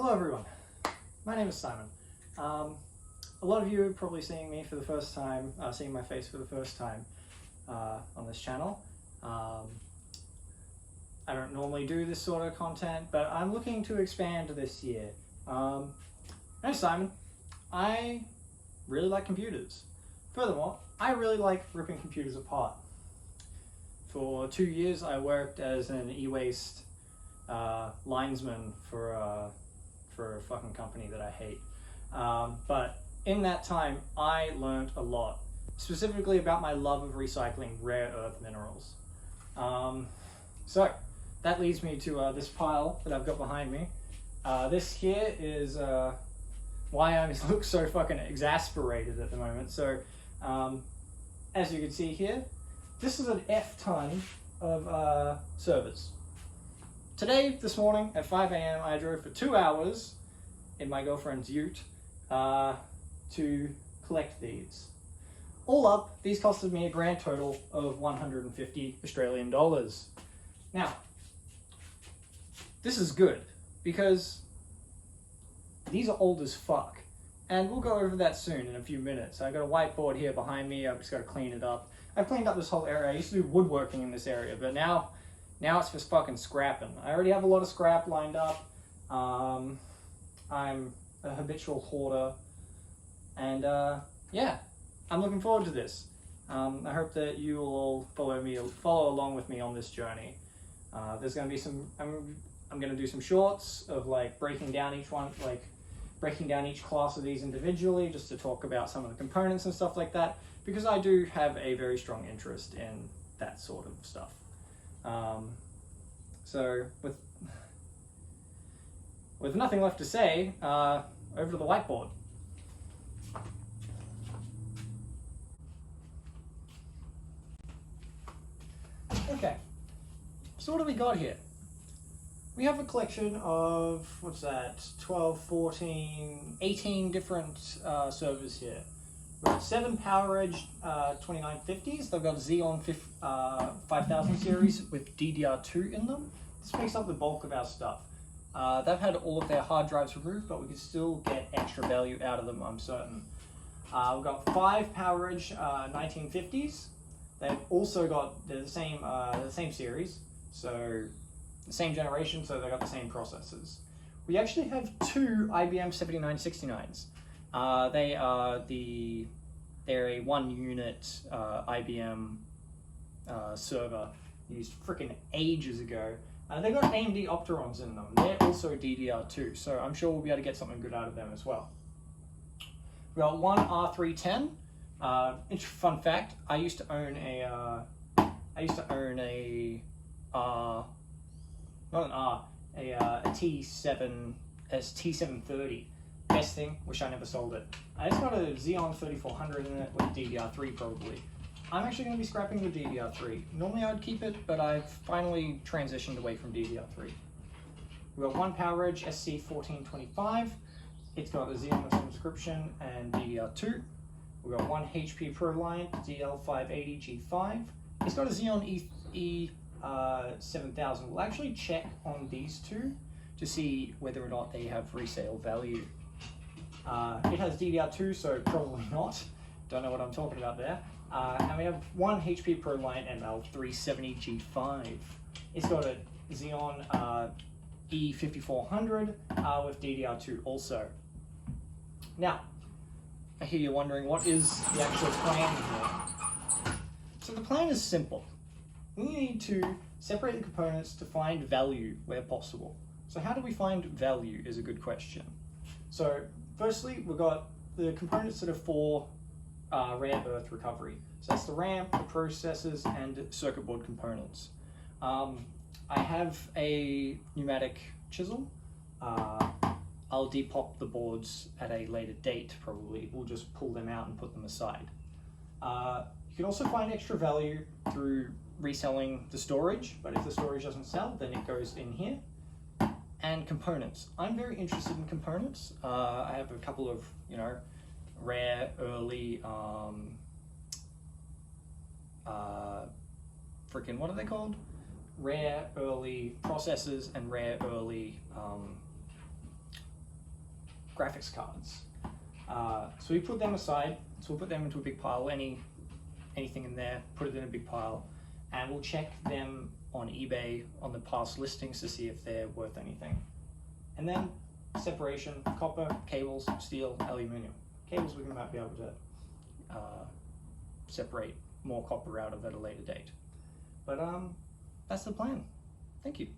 Hello everyone, my name is Simon. A lot of you are probably seeing me for the first time, seeing my face for the first time on this channel. I don't normally do this sort of content, but I'm looking to expand this year. My name's Simon. I really like computers. Furthermore, I really like ripping computers apart. For 2 years I worked as an e-waste linesman for a fucking company that I hate. But in that time, I learned a lot, specifically about my love of recycling rare earth minerals. So that leads me to this pile that I've got behind me. This here is why I look so fucking exasperated at the moment. So as you can see here, this is an F-ton of servers. Today, this morning at 5 AM, I drove for 2 hours in my girlfriend's ute to collect these. All up, these costed me a grand total of 150 Australian dollars. Now, this is good because these are old as fuck. And we'll go over that soon in a few minutes. I got a whiteboard here behind me. I've just got to clean it up. I've cleaned up this whole area. I used to do woodworking in this area, but now it's just fucking scrapping. I already have a lot of scrap lined up. I'm a habitual hoarder, and yeah, I'm looking forward to this. I hope that you will all follow along with me on this journey. There's going to be some. I'm going to do some shorts of like breaking down each one, like breaking down each class of these individually, just to talk about some of the components and stuff like that, because I do have a very strong interest in that sort of stuff. So with nothing left to say, over to the whiteboard. Okay, so what do we got here? We have a collection of, what's that, 12, 14, 18 different servers here. We've got 7 PowerEdge 2950s. They've got Xeon 5000 series with DDR2 in them. This makes up the bulk of our stuff. They've had all of their hard drives removed, but we can still get extra value out of them, I'm certain. We've got 5 PowerEdge 1950s. They've also got the same series, so the same generation, so they've got the same processors. We actually have 2 IBM 7969s. They're a 1-unit IBM server used freaking ages ago. They've got AMD Opterons in them. They're also DDR2, so I'm sure we'll be able to get something good out of them as well. We've got 1 R310. Fun fact: I used to own a T730. Best thing, wish I never sold it. It's got a Xeon 3400 in it with DDR3 probably. I'm actually going to be scrapping the DDR3. Normally I would keep it, but I've finally transitioned away from DDR3. We've got 1 PowerEdge SC1425. It's got a Xeon subscription and DDR2. We've got 1 HP ProLiant DL580G5. It's got a Xeon E7000. We'll actually check on these two to see whether or not they have resale value. It has DDR2, so probably not. Don't know what I'm talking about there. And we have 1 HP ProLiant ML370G5. It's got a Xeon E5400 with DDR2 also. Now, I hear you wondering, what is the actual plan here? So the plan is simple. We need to separate the components to find value where possible. So how do we find value is a good question. So firstly, we've got the components that are for rare earth recovery. So that's the RAM, the processors, and circuit board components. I have a pneumatic chisel. I'll depop the boards at a later date, probably. We'll just pull them out and put them aside. You can also find extra value through reselling the storage, but if the storage doesn't sell, then it goes in here. And components. I'm very interested in components. I have a couple of, rare early, what are they called? Rare early processors and rare early graphics cards. So we put them aside, so we'll put them into a big pile, anything in there, put it in a big pile, and we'll check them on eBay on the past listings to see if they're worth anything. And then separation, copper, cables, steel, aluminium. Cables we might be able to separate more copper out of at a later date. But that's the plan. Thank you.